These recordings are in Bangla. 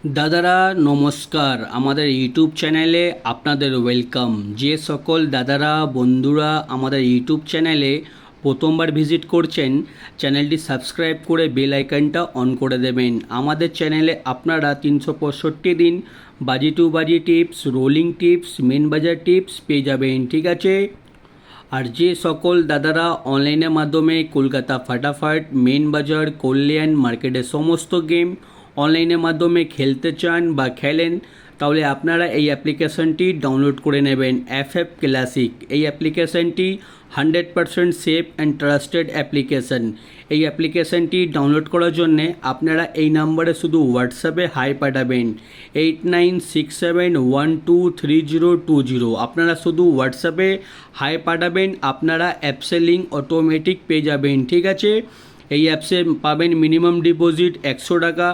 দাদারা নমস্কার, আমাদের ইউটিউব চ্যানেলে আপনাদের ওয়েলকাম। যে সকল দাদারা বন্ধুরা আমাদের ইউটিউব চ্যানেলে প্রথমবার ভিজিট করছেন, চ্যানেলটি সাবস্ক্রাইব করে বেল আইকনটা অন করে দেবেন। আমাদের চ্যানেলে আপনারা 365 দিন বাজি টু বাজি টিপস, রোলিং টিপস, মেন বাজার টিপস পেয়ে যাবেন, ঠিক আছে। আর যে সকল দাদারা অনলাইনের মাধ্যমে কলকাতা ফাটাফাট, মেন বাজার, কল্যাণ মার্কেটের সমস্ত গেম অনলাইনের মাধ্যমে খেলতে চান বা খেলেন, তাহলে আপনারা এই অ্যাপ্লিকেশনটি ডাউনলোড করে নেবেন। এফএফ ক্লাসিক এই অ্যাপ্লিকেশনটি 100% সেফ অ্যান্ড ট্রাস্টেড অ্যাপ্লিকেশন। এই অ্যাপ্লিকেশনটি ডাউনলোড করার জন্যে আপনারা এই নাম্বারে শুধু হোয়াটসঅ্যাপে হাই পাঠাবেন 8967123020। আপনারা শুধু হোয়াটসঅ্যাপে হাই পাঠাবেন, আপনারা অ্যাপসের লিঙ্ক অটোমেটিক পেয়ে যাবেন, ঠিক আছে। এই অ্যাপসে পাবেন মিনিমাম ডিপোজিট 100 টাকা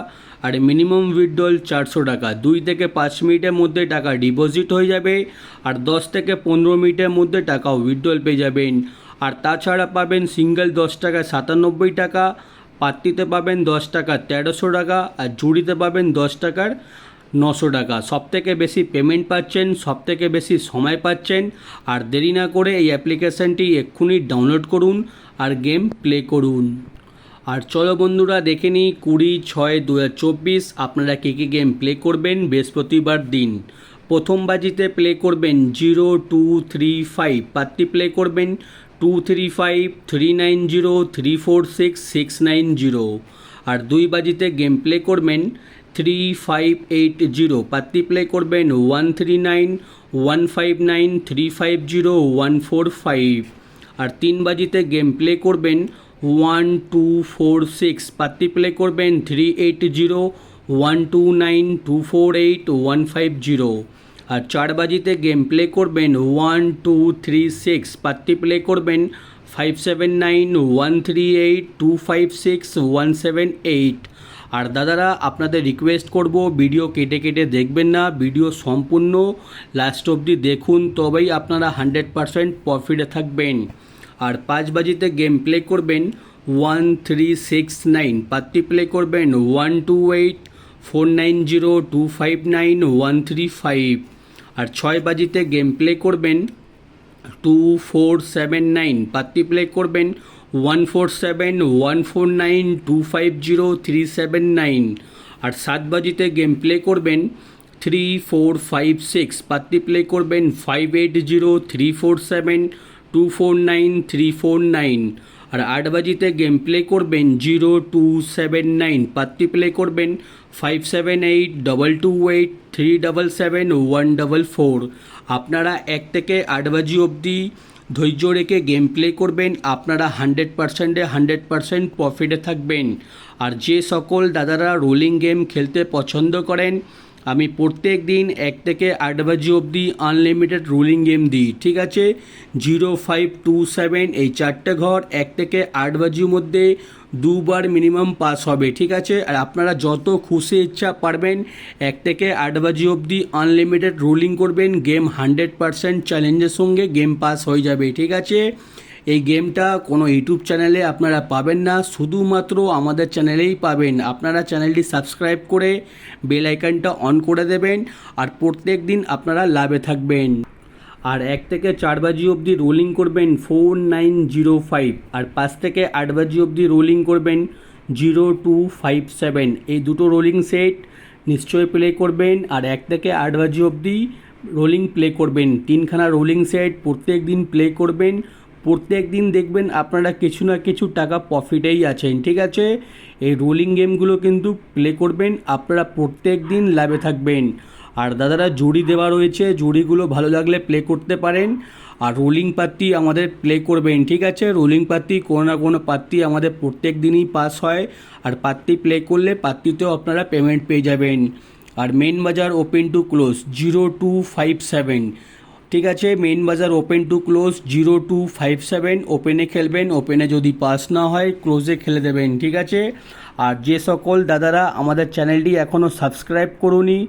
আর মিনিমাম উইথড্রল 400 টাকা। 2 থেকে 5 মিনিটের মধ্যে টাকা ডিপোজিট হয়ে যাবে আর 10 থেকে 15 মিনিটের মধ্যে টাকা উইথড্রল পেয়ে যাবেন। আর তাছাড়া পাবেন সিঙ্গেল 10 টাকা 97 টাকা, পাত্তিতে পাবেন 10 টাকা 1300 টাকা আর জুড়িতে পাবেন 10 টাকার 900 টাকা। সবথেকে বেশি পেমেন্ট পাচ্ছেন, সবথেকে বেশি সময় পাচ্ছেন। আর দেরি না করে এই অ্যাপ্লিকেশানটি এক্ষুনি ডাউনলোড করুন আর গেম প্লে করুন। আর চলো বন্ধুরা দেখে নিই 20/6/2024 আপনারা কী কী গেম প্লে করবেন বৃহস্পতিবার দিন। প্রথম বাজিতে প্লে করবেন 0235, পাত্তি প্লে করবেন 235 390 346 690। আর 2 বাজিতে গেম প্লে করবেন 3580, পাত্তি প্লে করবেন 139 159 350 145। আর 3 বাজিতে গেম প্লে করবেন 1246, পাত্তি প্লে করবেন 380 129 248 150। আর 4 বাজিতে গেম প্লে করবেন 1236, পাত্তি প্লে করবেন 579 138 256 178। আর দাদারা আপনাদের রিকোয়েস্ট করব, ভিডিও কেটে কেটে দেখবেন না, ভিডিও সম্পূর্ণ লাস্ট অবধি দেখুন, তবেই আপনারা 100% প্রফিটে থাকবেন। আর 5 বাজিতে গেম প্লে করবেন 1369, পাত্তি প্লে করবেন 128 490 259 135। আর 6 বাজিতে গেম প্লে করবেন 2479, পাত্তি প্লে করবেন 147 149 250 379। আর 7 বাজিতে গেম প্লে করবেন 3456, পাত্তি প্লে করবেন 580 347 249 349। আর 8 বাজিতে গেম প্লে করবেন 0279, পাত্তি প্লে করবেন 578 228 377 144। আপনারা 1 থেকে 8 বাজি অবধি ধৈর্য রেখে গেম প্লে করবেন, আপনারা 100% প্রফিটে থাকবেন। আর যে সকল দাদারা রোলিং গেম খেলতে পছন্দ করেন, আমি প্রত্যেক দিন 1 থেকে 8 বাজি অবধি আনলিমিটেড রোলিং গেম দিই, ঠিক আছে। 0527 এই 4টে ঘর 1 থেকে 8 বাজির মধ্যে 2 বার মিনিমাম পাস হবে, ঠিক আছে। আর আপনারা যত খুশি ইচ্ছা পারবেন 1 থেকে 8 বাজি অবধি আনলিমিটেড রোলিং করবেন, গেম 100% চ্যালেঞ্জের সঙ্গে গেম পাস হয়ে যাবে, ঠিক আছে। এই গেমটা কোনো ইউটিউব চ্যানেলে আপনারা পাবেন না, শুধুমাত্র আমাদের চ্যানেলেই পাবেন। আপনারা চ্যানেলটি সাবস্ক্রাইব করে বেল আইকনটা অন করে দেবেন আর প্রত্যেক দিন আপনারা লাভে থাকবেন। আর 1 থেকে 4 বাজি অবধি রোলিং করবেন 4905 আর 5 থেকে 8 বাজি অবধি রোলিং করবেন 0257। এই দুটো রোলিং সেট নিশ্চয়ই প্লে করবেন। আর 1 থেকে 8 বাজি অবধি রোলিং প্লে করবেন, 3খানা রোলিং সেট প্রত্যেক দিন প্লে করবেন। প্রত্যেক দিন দেখবেন আপনারা কিছু না কিছু টাকা প্রফিটেই আছেন, ঠিক আছে। এই রোলিং গেমগুলো কিন্তু প্লে করবেন, আপনারা প্রত্যেক দিন লাভে থাকবেন। আর দাদারা জুড়ি দেওয়া রয়েছে, জুড়িগুলো ভালো লাগলে প্লে করতে পারেন। আর রোলিং পাত্তি আমাদের প্লে করবেন, ঠিক আছে। রোলিং পাত্তি কোনো না কোনো পাত্তি আমাদের প্রত্যেক দিনই পাস হয়, আর পাত্তি প্লে করলে পাত্তিতেও আপনারা পেমেন্ট পেয়ে যাবেন। আর মেন বাজার ওপেন টু ক্লোজ 0257, ঠিক আছে। মেন বাজার ওপেন টু ক্লোজ 0257, ওপেনে খেলবেন, ওপেনে যদি পাস না হয় ক্লোজে খেলে দেবেন, ঠিক আছে। আর যে সকল দাদারা আমাদের চ্যানেলটি এখনও সাবস্ক্রাইব করুনি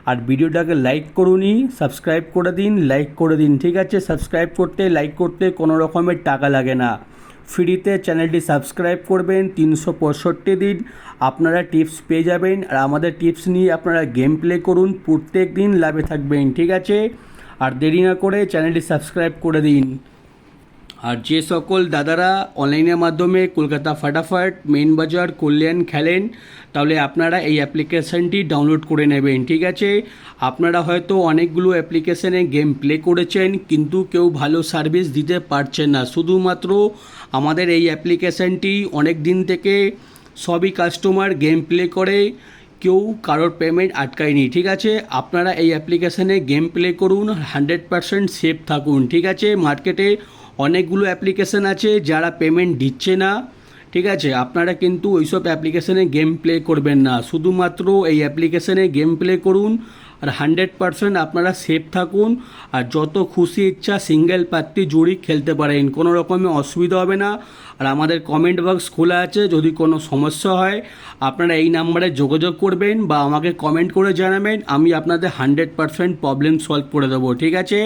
আর ভিডিওটাকে লাইক করুনি, সাবস্ক্রাইব করে দিন, লাইক করে দিন, ঠিক আছে। সাবস্ক্রাইব করতে, লাইক করতে কোনো রকমের টাকা লাগে না, ফ্রিতে চ্যানেলটি সাবস্ক্রাইব করবেন 365 দিন আপনারা টিপস পেয়ে যাবেন। আর আমাদের টিপস নিয়ে আপনারা গেম প্লে করুন, প্রত্যেক দিন লাভে থাকবেন, ঠিক আছে? আর দেরি না করে চ্যানেলটি সাবস্ক্রাইব করে দিন। আর যে সকল দাদারা অনলাইনের মাধ্যমে কলকাতা ফাটাফাট, মেন বাজার, কল্যাণ খেলেন, তাহলে আপনারা এই অ্যাপ্লিকেশানটি ডাউনলোড করে নেবেন, ঠিক আছে? আপনারা হয়তো অনেকগুলো অ্যাপ্লিকেশানে গেম প্লে করেছেন, কিন্তু কেউ ভালো সার্ভিস দিতে পারছেন না। শুধুমাত্র আমাদের এই অ্যাপ্লিকেশানটি অনেক দিন থেকে সবই কাস্টমার গেম প্লে করে, কেউ কারোর পেমেন্ট আটকায়নি, ঠিক আছে? আপনারা এই অ্যাপ্লিকেশানে গেম প্লে করুন, 100% সেফ থাকুন, ঠিক আছে? মার্কেটে অনেকগুলো অ্যাপ্লিকেশান আছে যারা পেমেন্ট দিচ্ছে না, ঠিক আছে? আপনারা কিন্তু ওইসব অ্যাপ্লিকেশানে গেম প্লে করবেন না, শুধুমাত্র এই অ্যাপ্লিকেশানে গেম প্লে করুন। আর 100% আপনারা সেফ থাকুন। আর যত খুশি ইচ্ছা সিঙ্গেল পাত্তি জুড়ি খেলতে পারেন, কোনো রকমের অসুবিধা হবে না। আর আমাদের কমেন্ট বক্স খোলা আছে, যদি কোনো সমস্যা হয় আপনারা এই নাম্বারে যোগাযোগ করবেন বা আমাকে কমেন্ট করে জানাবেন, আমি আপনাদের 100% প্রবলেম সলভ করে দেবো, ঠিক আছে?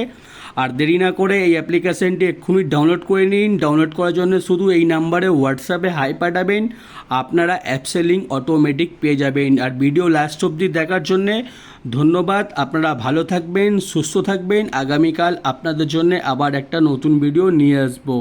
আর দেরি না করে এই অ্যাপ্লিকেশানটি এক্ষুনি ডাউনলোড করে নিন। ডাউনলোড করার জন্য শুধু এই নাম্বারে হোয়াটসঅ্যাপে হাই পাঠাবেন, আপনারা অ্যাপ সেলিং অটোমেটিক পেয়ে যাবেন। আর ভিডিও লাস্ট অবধি দেখার জন্যে ধন্যবাদ। আপনারা ভালো থাকবেন, সুস্থ থাকবেন। আগামীকাল আপনাদের জন্য আবার একটা নতুন ভিডিও নিয়ে আসবো।